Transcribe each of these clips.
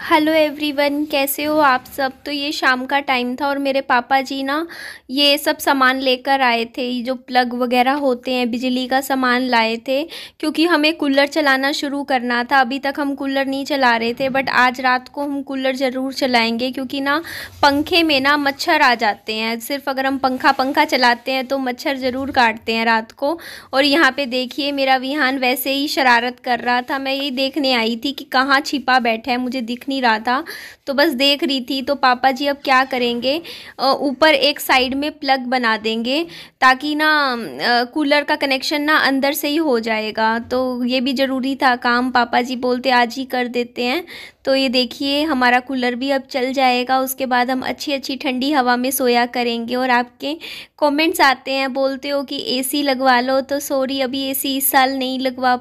Hello everyone, कैसे हो आप सब। तो ये शाम का टाइम था और मेरे पापा जी ना ये सब सामान लेकर आए थे। ये जो प्लग वगैरह होते हैं, बिजली का सामान लाए थे, क्योंकि हमें कूलर चलाना शुरू करना था। अभी तक हम कूलर नहीं चला रहे थे, बट आज रात को हम कूलर ज़रूर चलाएंगे, क्योंकि ना पंखे में ना मच्छर आ जाते हैं। सिर्फ अगर हम पंखा चलाते हैं तो मच्छर ज़रूर काटते हैं रात को। और यहाँ पे देखिए, मेरा विहान वैसे ही शरारत कर रहा था। मैं ये देखने आई थी कि कहाँ छिपा बैठा है, मुझे दिख नहीं रहा था, तो बस देख रही थी। तो पापा जी अब क्या करेंगे, ऊपर एक साइड में प्लग बना देंगे, ताकि ना कूलर का कनेक्शन ना अंदर से ही हो जाएगा। तो ये भी ज़रूरी था काम, पापा जी बोलते आज ही कर देते हैं। तो ये देखिए, हमारा कूलर भी अब चल जाएगा। उसके बाद हम अच्छी अच्छी ठंडी हवा में सोया करेंगे। और आपके कमेंट्स आते हैं, बोलते हो कि एसी लगवा लो, तो सॉरी, अभी एसी इस साल नहीं लगवा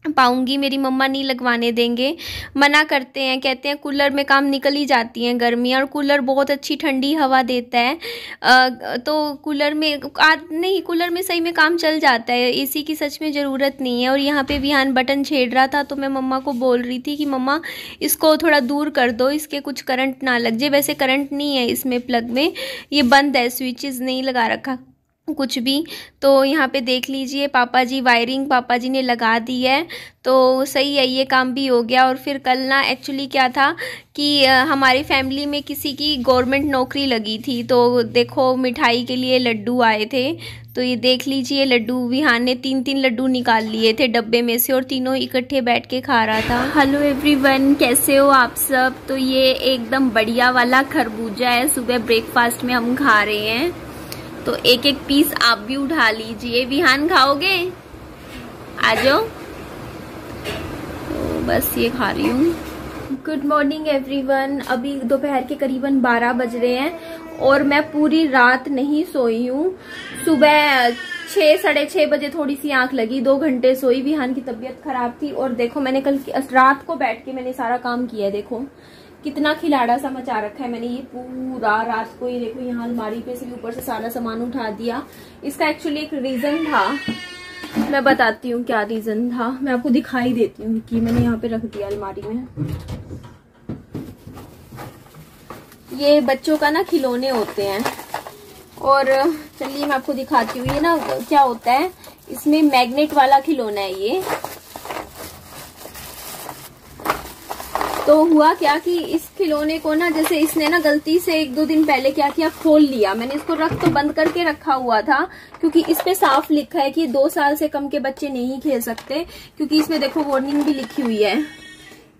पाऊंगी। मेरी मम्मा नहीं लगवाने देंगे, मना करते हैं, कहते हैं कूलर में काम निकल ही जाती हैं गर्मी, और कूलर बहुत अच्छी ठंडी हवा देता है। तो कूलर में नहीं, कूलर में सही में काम चल जाता है, एसी की सच में ज़रूरत नहीं है। और यहाँ पे विहान बटन छेड़ रहा था, तो मैं मम्मा को बोल रही थी कि मम्मा इसको थोड़ा दूर कर दो, इसके कुछ करंट ना लग जाए। वैसे करंट नहीं है इसमें, प्लग में ये बंद है, स्विचेस नहीं लगा रखा कुछ भी। तो यहाँ पे देख लीजिए, पापा जी वायरिंग पापा जी ने लगा दी है, तो सही है, ये काम भी हो गया। और फिर कल ना एक्चुअली क्या था कि हमारी फैमिली में किसी की गवर्नमेंट नौकरी लगी थी, तो देखो मिठाई के लिए लड्डू आए थे। तो ये देख लीजिए, लड्डू विहान ने 3-3 लड्डू निकाल लिए थे डब्बे में से, और तीनों इकट्ठे बैठ के खा रहा था। हेलो एवरीवन, कैसे हो आप सब। तो ये एकदम बढ़िया वाला खरबूजा है, सुबह ब्रेकफास्ट में हम खा रहे हैं। तो एक एक पीस आप भी उठा लीजिए। विहान खाओगे, आ जाओ। तो बस ये खा रही हूँ। गुड मॉर्निंग एवरीवन, अभी दोपहर के करीबन 12 बज रहे हैं और मैं पूरी रात नहीं सोई हूँ। सुबह 6-6:30 बजे थोड़ी सी आंख लगी, 2 घंटे सोई। विहान की तबीयत खराब थी, और देखो मैंने कल रात को बैठ के मैंने सारा काम किया है। देखो कितना खिलाड़ा सा मचा रखा है मैंने, ये पूरा रात को। ये देखो, यहाँ अलमारी पे से ऊपर से सारा सामान उठा दिया। इसका एक्चुअली एक रीजन था, मैं बताती हूँ क्या रीजन था। मैं आपको दिखाई देती हूँ कि मैंने यहाँ पे रख दिया अलमारी में। ये बच्चों का ना खिलौने होते हैं, और चलिए मैं आपको दिखाती हूँ। ये ना क्या होता है, इसमें मैग्नेट वाला खिलौना है ये। तो हुआ क्या कि इस खिलौने को ना, जैसे इसने ना गलती से 1-2 दिन पहले क्या किया, खोल लिया। मैंने इसको रख तो बंद करके रखा हुआ था, क्योंकि इस पे साफ लिखा है कि 2 साल से कम के बच्चे नहीं खेल सकते। क्योंकि इसमें देखो वार्निंग भी लिखी हुई है,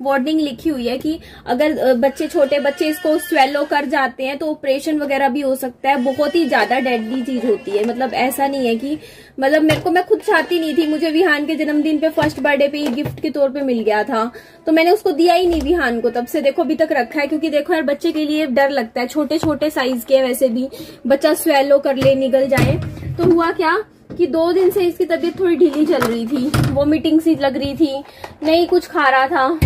वार्निंग लिखी हुई है कि अगर बच्चे, छोटे बच्चे इसको स्वेलो कर जाते हैं तो ऑपरेशन वगैरह भी हो सकता है। बहुत ही ज्यादा डेडली चीज होती है। मतलब ऐसा नहीं है कि, मतलब मेरे को, मैं खुद चाहती नहीं थी। मुझे विहान के जन्मदिन पे, फर्स्ट बर्थडे पे ये गिफ्ट के तौर पे मिल गया था, तो मैंने उसको दिया ही नहीं विहान को। तब से देखो अभी तक रखा है, क्योंकि देखो यार, बच्चे के लिए डर लगता है। छोटे छोटे साइज के, वैसे भी बच्चा स्वेलो कर ले, निगल जाए। तो हुआ क्या कि 2 दिन से इसकी तबीयत थोड़ी ढीली चल रही थी, वोमिटिंग सी लग रही थी, नहीं कुछ खा रहा था।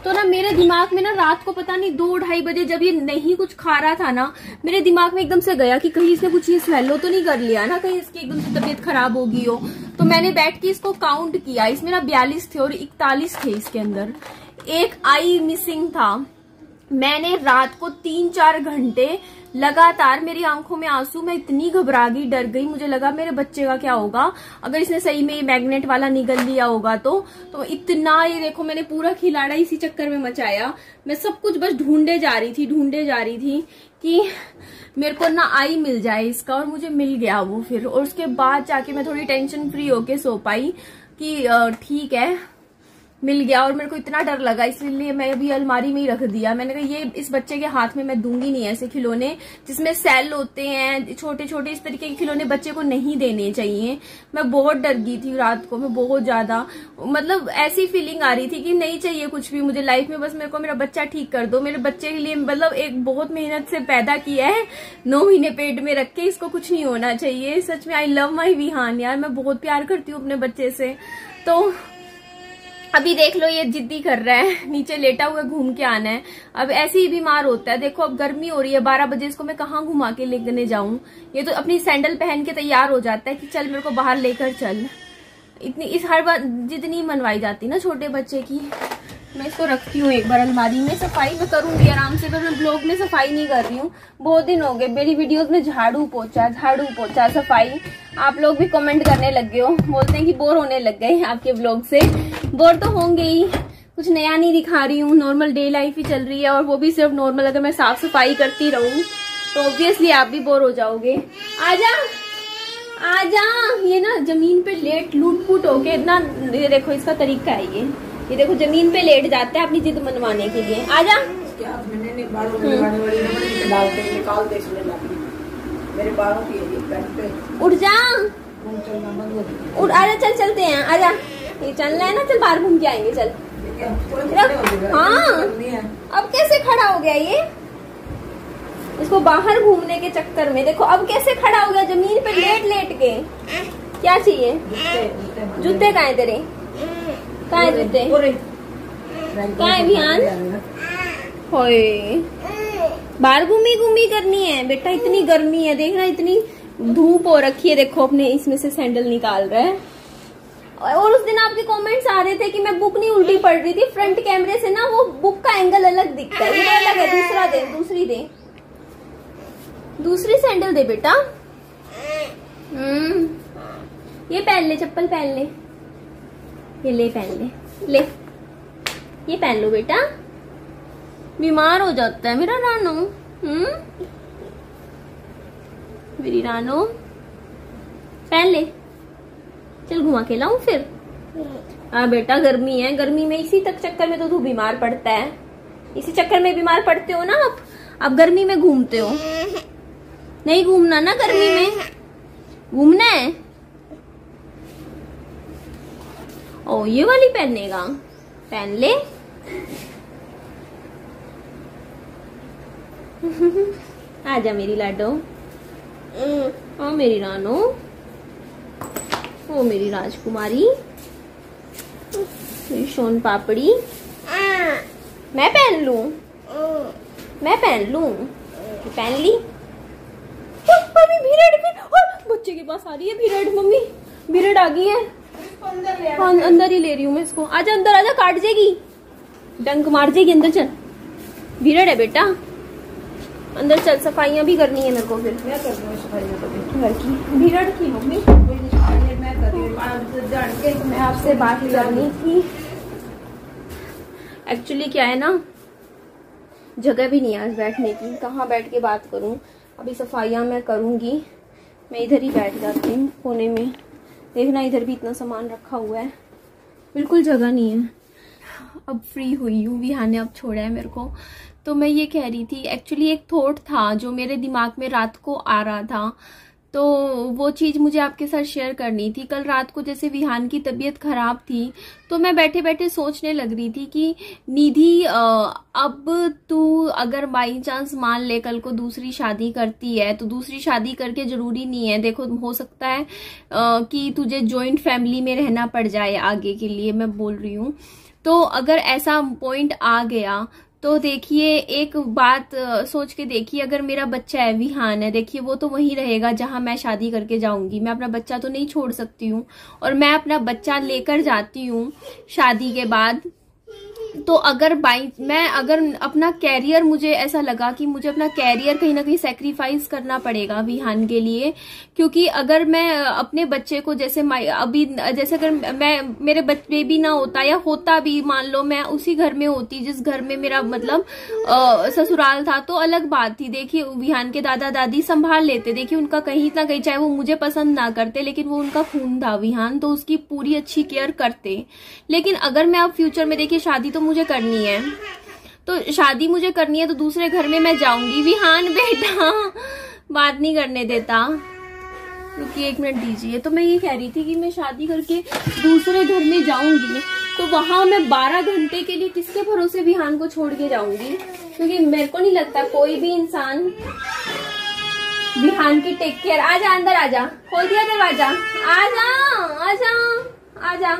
तो ना मेरे दिमाग में ना रात को पता नहीं 2-2:30 बजे जब ये नहीं कुछ खा रहा था ना, मेरे दिमाग में एकदम से गया कि कहीं इसने कुछ ये स्वेलो तो नहीं कर लिया ना, कहीं इसकी एकदम से तबीयत खराब होगी हो। तो मैंने बैठ के इसको काउंट किया, इसमें ना 42 थे और 41 थे इसके अंदर। एक आई मिसिंग था। मैंने रात को 3-4 घंटे लगातार, मेरी आंखों में आंसू, मैं इतनी घबरा गई, डर गई। मुझे लगा मेरे बच्चे का क्या होगा अगर इसने सही में ये मैग्नेट वाला निगल लिया होगा। तो इतना, ये देखो मैंने पूरा खिलाड़ा इसी चक्कर में मचाया। मैं सब कुछ बस ढूंढे जा रही थी कि मेरे को ना आई मिल जाए इसका, और मुझे मिल गया वो फिर। और उसके बाद जाके मैं थोड़ी टेंशन फ्री होके सो पाई कि ठीक है, मिल गया। और मेरे को इतना डर लगा, इसलिए मैं भी अलमारी में ही रख दिया। मैंने कहा ये इस बच्चे के हाथ में मैं दूंगी नहीं ऐसे खिलौने जिसमें सेल होते हैं, छोटे छोटे इस तरीके के खिलौने बच्चे को नहीं देने चाहिए। मैं बहुत डर गई थी रात को, मैं बहुत ज्यादा, मतलब ऐसी फीलिंग आ रही थी कि नहीं चाहिए कुछ भी मुझे लाइफ में, बस मेरे को मेरा बच्चा ठीक कर दो। मेरे बच्चे के लिए मतलब एक बहुत मेहनत से पैदा किया है, 9 महीने पेट में रख के, इसको कुछ नहीं होना चाहिए। सच में आई लव माई विहान यार, मैं बहुत प्यार करती हूँ अपने बच्चे से। तो अभी देख लो, ये जिद्दी कर रहा है, नीचे लेटा हुआ घूम के आना है। अब ऐसे ही बीमार होता है। देखो अब गर्मी हो रही है, 12 बजे इसको मैं कहाँ घुमा के लेकर जाऊं। ये तो अपनी सैंडल पहन के तैयार हो जाता है कि चल मेरे को बाहर लेकर चल। इतनी इस हर बार जितनी मनवाई जाती ना छोटे बच्चे की। मैं इसको रखती हूँ एक बार अलमारी में। सफाई मैं करूंगी आराम से, पर मैं ब्लॉग में सफाई नहीं कर रही हूँ। बहुत दिन हो गए मेरी वीडियोस में झाड़ू पोछा सफाई। आप लोग भी कमेंट करने लग गए हो, बोलते हैं कि बोर होने लग गए आपके ब्लॉग से। बोर तो होंगे ही, कुछ नया नहीं दिखा रही हूँ, नॉर्मल डे लाइफ ही चल रही है, और वो भी सिर्फ नॉर्मल। अगर मैं साफ सफाई करती रहूँ तो ऑब्वियसली आप भी बोर हो जाओगे। आजा आजा, ये ना जमीन पे लेट लूट फूट होके इतना, ये देखो इसका तरीका है ये देखो जमीन पे लेट जाता है अपनी जिद मनवाने के लिए। आजा उठ जा, उठ, आजा चल चलते हैं, आजा। ये चलना है ना, चल बाहर घूम के आएंगे, चल। हाँ अब कैसे खड़ा हो गया ये, इसको बाहर घूमने के चक्कर में देखो अब कैसे खड़ा हो गया जमीन पे लेट लेट के। क्या चाहिए? जूते कहाँ है तेरे? कहाँ है जूते? कहाँ है ध्यान? होए बाहर घूमी करनी है बेटा, इतनी गर्मी है देखना, इतनी धूप हो रखी है। देखो अपने इसमें से सैंडल निकाल रहा है। और उस दिन आपके कमेंट्स आ रहे थे कि मैं बुक नहीं उल्टी पड़ रही थी, फ्रंट कैमरे से ना वो बुक का एंगल अलग दिखता है, वो अलग है। दूसरा दे, दूसरी दे, दूसरी सैंडल दे बेटा। ये पहन ले, चप्पल पहन ले, ये ले पहन ले, ये पहन लो बेटा, बीमार हो जाता है मेरा रानो। मेरी रानो पहन ले, चल घुमा के लाऊं फिर। हाँ बेटा गर्मी है, गर्मी में इसी तक चक्कर में तो तू बीमार पड़ता है, इसी चक्कर में बीमार पड़ते हो ना आप गर्मी में घूमते हो। नहीं घूमना ना गर्मी में, घूमना है। ओ ये वाली पहनेगा, पहन ले। आजा मेरी लाडो, ओ मेरी रानो, ओ मेरी राजकुमारी, मेरी सोन पापड़ी। मैं पहन लूं, मैं पहन लूं, पहन ली। मम्मी भिरड़, बच्चे के पास आ रही है भिरड़, मम्मी भिरड़ आ गई है। हाँ अंदर ही ले रही हूँ मैं इसको। आजा अंदर आजा, काट जाएगी, डंक मार जाएगी। अंदर चल, भिरड़ है बेटा, अंदर चल। सफाइयाँ भी करनी है मेरे को फिर, मैं कर दूँ सफाइयाँ घर की। भिरड़ की मम्मी मैं आपसे बात करनी थी। एक्चुअली क्या है ना, जगह भी नहीं है आज बैठने की, कहाँ बैठ के बात करूँ। अभी सफाइयाँ मैं करूँगी, मैं इधर ही बैठ जाती हूँ कोने में। देखना इधर भी इतना सामान रखा हुआ है, बिल्कुल जगह नहीं है। अब फ्री हुई हूँ, विहान ने अब छोड़ा है मेरे को। तो मैं ये कह रही थी, एक्चुअली एक थॉट था जो मेरे दिमाग में रात को आ रहा था, तो वो चीज़ मुझे आपके साथ शेयर करनी थी। कल रात को जैसे विहान की तबीयत खराब थी, तो मैं बैठे बैठे सोचने लग रही थी कि निधि अब तू अगर बाई चांस मान ले कल को दूसरी शादी करती है, तो दूसरी शादी करके जरूरी नहीं है, देखो हो सकता है कि तुझे जॉइंट फैमिली में रहना पड़ जाए आगे के लिए, मैं बोल रही हूँ। तो अगर ऐसा पॉइंट आ गया तो देखिए एक बात सोच के देखिए, अगर मेरा बच्चा है विहान है, देखिए वो तो वहीं रहेगा जहां मैं शादी करके जाऊंगी। मैं अपना बच्चा तो नहीं छोड़ सकती हूँ, और मैं अपना बच्चा लेकर जाती हूँ शादी के बाद। तो अगर मैं अगर अपना कैरियर, मुझे ऐसा लगा कि मुझे अपना कैरियर कहीं ना कहीं सेक्रीफाइस करना पड़ेगा विहान के लिए, क्योंकि अगर मैं अपने बच्चे को जैसे अभी जैसे अगर मेरे बेबी ना होता या होता भी, मान लो मैं उसी घर में होती जिस घर में मेरा मतलब ससुराल था, तो अलग बात थी। देखिए विहान के दादा दादी संभाल लेते, देखिए उनका कहीं ना कहीं, चाहे वो मुझे पसंद ना करते, लेकिन वो उनका खून था विहान, तो उसकी पूरी अच्छी केयर करते। लेकिन अगर मैं अब फ्यूचर में, देखिए शादी तो मुझे करनी है, तो शादी मुझे करनी है, तो दूसरे घर में मैं जाऊंगी। विहान बेटा बात नहीं करने देता, रुकिए एक मिनट दीजिए। तो मैं ये कह रही थी कि मैं शादी करके दूसरे घर में जाऊंगी, तो वहां मैं 12 घंटे के लिए किसके भरोसे विहान को छोड़ के जाऊंगी, क्योंकि मेरे को नहीं लगता कोई भी इंसान विहान की टेक केयर। आजा अंदर आजा, खोल दिया दरवाजा, आजा आजा आजा,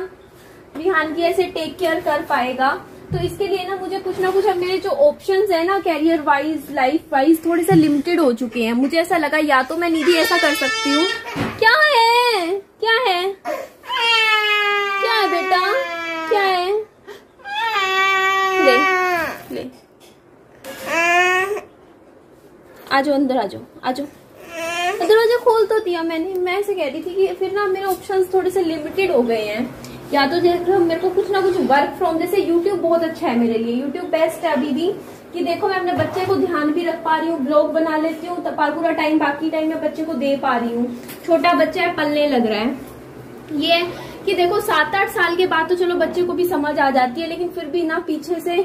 विहान की ऐसे टेक केयर कर पाएगा। तो इसके लिए ना मुझे कुछ ना कुछ, अब मेरे जो ऑप्शंस है ना कैरियर वाइज, लाइफ वाइज, थोड़े से लिमिटेड हो चुके हैं। मुझे ऐसा लगा या तो मैं निधि ऐसा कर सकती हूँ। क्या है, क्या है, है बेटा, क्या है? ले ले, आजो अंदर, आजो आजो दरवाजा खोल तो दिया मैंने। मैं ऐसे कह रही थी कि फिर ना मेरे ऑप्शंस थोड़े से लिमिटेड हो गए हैं, या तो देखो मेरे को कुछ ना कुछ वर्क फ्रॉम, जैसे यूट्यूब बहुत अच्छा है मेरे लिए, यूट्यूब बेस्ट है अभी भी, कि देखो मैं अपने बच्चे को ध्यान भी रख पा रही हूँ, ब्लॉग बना लेती हूँ, पूरा टाइम बाकी टाइम मैं बच्चे को दे पा रही हूँ। छोटा बच्चा है, पलने लग रहा है। ये कि देखो 7-8 साल के बाद तो चलो बच्चे को भी समझ आ जाती है, लेकिन फिर भी ना पीछे से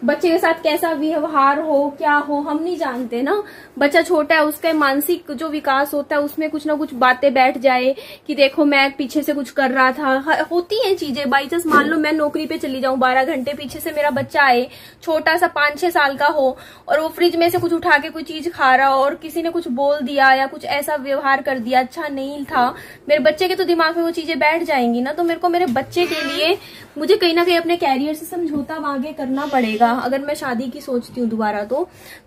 बच्चे के साथ कैसा व्यवहार हो, क्या हो, हम नहीं जानते ना। बच्चा छोटा है, उसका मानसिक जो विकास होता है उसमें कुछ ना कुछ बातें बैठ जाए कि देखो मैं पीछे से कुछ कर रहा था। होती हैं चीजें, बाई चांस मान लो मैं नौकरी पे चली जाऊं 12 घंटे, पीछे से मेरा बच्चा आए छोटा सा 5-6 साल का हो और वो फ्रिज में से कुछ उठा के कोई चीज खा रहा हो और किसी ने कुछ बोल दिया या कुछ ऐसा व्यवहार कर दिया अच्छा नहीं था, मेरे बच्चे के तो दिमाग में वो चीजें बैठ जाएंगी ना। तो मेरे को मेरे बच्चे के लिए मुझे कहीं ना कहीं अपने कैरियर से समझौता आगे करना पड़ेगा अगर मैं शादी की सोचती हूँ दोबारा।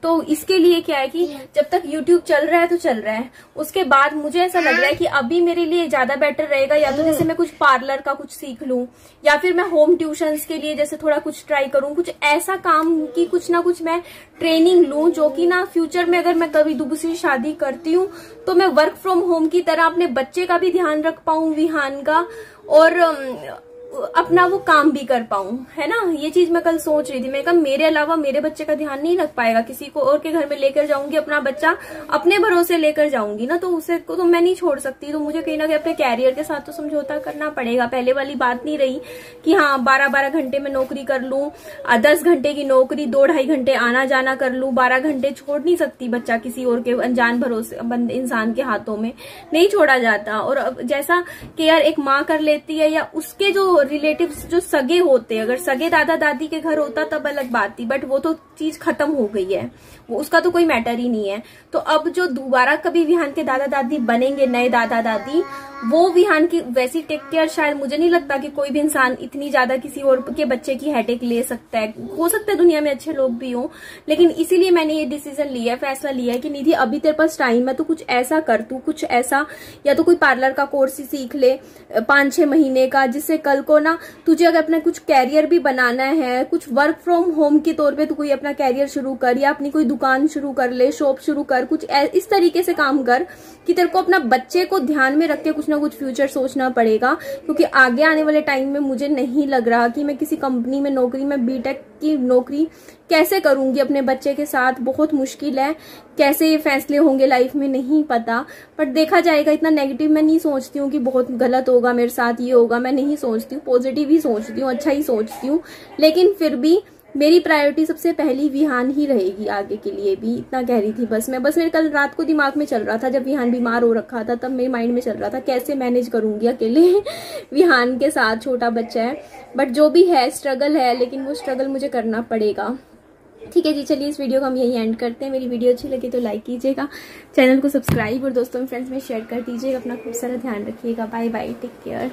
तो इसके लिए क्या है कि जब तक यूट्यूब चल रहा है तो चल रहा है, उसके बाद मुझे ऐसा लग रहा है कि अभी मेरे लिए ज्यादा बेटर रहेगा या तो जैसे मैं कुछ पार्लर का कुछ सीख लूं, या फिर मैं होम ट्यूशंस के लिए जैसे थोड़ा कुछ ट्राई करूं, कुछ ऐसा काम की कुछ ना कुछ मैं ट्रेनिंग लूं, जो कि ना फ्यूचर में अगर मैं कभी दूसरी शादी करती हूँ तो मैं वर्क फ्रॉम होम की तरह अपने बच्चे का भी ध्यान रख पाऊं, विहान का, और अपना वो काम भी कर पाऊं, है ना। ये चीज मैं कल सोच रही थी, मैं कहा मेरे अलावा मेरे बच्चे का ध्यान नहीं रख पाएगा, किसी को और के घर में लेकर जाऊंगी, अपना बच्चा अपने भरोसे लेकर जाऊंगी ना, तो उसे को तो मैं नहीं छोड़ सकती। तो मुझे कहीं ना कहीं अपने कैरियर के साथ तो समझौता करना पड़ेगा। पहले वाली बात नहीं रही कि हाँ 12-12 घंटे में नौकरी कर लूं, 10 घंटे की नौकरी 2-2.5 घंटे आना जाना कर लूं, 12 घंटे छोड़ नहीं सकती बच्चा किसी और के अनजान भरोसे इंसान के हाथों में, नहीं छोड़ा जाता। और जैसा केयर एक माँ कर लेती है या उसके जो रिलेटिव्स जो सगे होते हैं, अगर सगे दादा दादी के घर होता तब अलग बात थी, बट वो तो चीज खत्म हो गई है, वो उसका तो कोई मैटर ही नहीं है। तो अब जो दोबारा कभी विहान के दादा दादी बनेंगे, नए दादा दादी, वो विहान की वैसी टेक केयर शायद मुझे नहीं लगता कि कोई भी इंसान इतनी ज्यादा किसी और के बच्चे की हेडेक ले सकता है। हो सकता है दुनिया में अच्छे लोग भी हों, लेकिन इसीलिए मैंने ये डिसीजन लिया है, फैसला लिया है कि निधि अभी तेरे पास टाइम है तो कुछ ऐसा कर, तू कुछ ऐसा, या तो कोई पार्लर का कोर्स सीख ले 5-6 महीने का, जिससे कल को ना तुझे अगर अपना कुछ कैरियर भी बनाना है, कुछ वर्क फ्रॉम होम के तौर पे तू कोई अपना कैरियर शुरू कर, या अपनी कोई दुकान शुरू कर ले, शॉप शुरू कर, कुछ इस तरीके से काम कर कि तेरे को अपना बच्चे को ध्यान में रख के कुछ ना कुछ फ्यूचर सोचना पड़ेगा। क्योंकि आगे आने वाले टाइम में मुझे नहीं लग रहा कि मैं किसी कंपनी में नौकरी में बीटेक की नौकरी कैसे करूंगी अपने बच्चे के साथ, बहुत मुश्किल है। कैसे ये फैसले होंगे लाइफ में नहीं पता, बट देखा जाएगा। इतना नेगेटिव मैं नहीं सोचती हूँ कि बहुत गलत होगा मेरे साथ, ये होगा, मैं नहीं सोचती हूँ, पॉजिटिव ही सोचती हूँ, अच्छा ही सोचती हूँ। लेकिन फिर भी मेरी प्रायोरिटी सबसे पहली विहान ही रहेगी आगे के लिए भी, इतना कह रही थी बस मैं। बस मेरे कल रात को दिमाग में चल रहा था, जब विहान बीमार हो रखा था तब मेरे माइंड में चल रहा था कैसे मैनेज करूंगी अकेले विहान के साथ, छोटा बच्चा है। बट जो भी है स्ट्रगल है, लेकिन वो स्ट्रगल मुझे करना पड़ेगा। ठीक है जी, चलिए इस वीडियो को हम यही एंड करते हैं। मेरी वीडियो अच्छी लगी तो लाइक कीजिएगा, चैनल को सब्सक्राइब और दोस्तों फ्रेंड्स में शेयर कर दीजिएगा। अपना खूब सारा ध्यान रखिएगा। Bye bye, take care.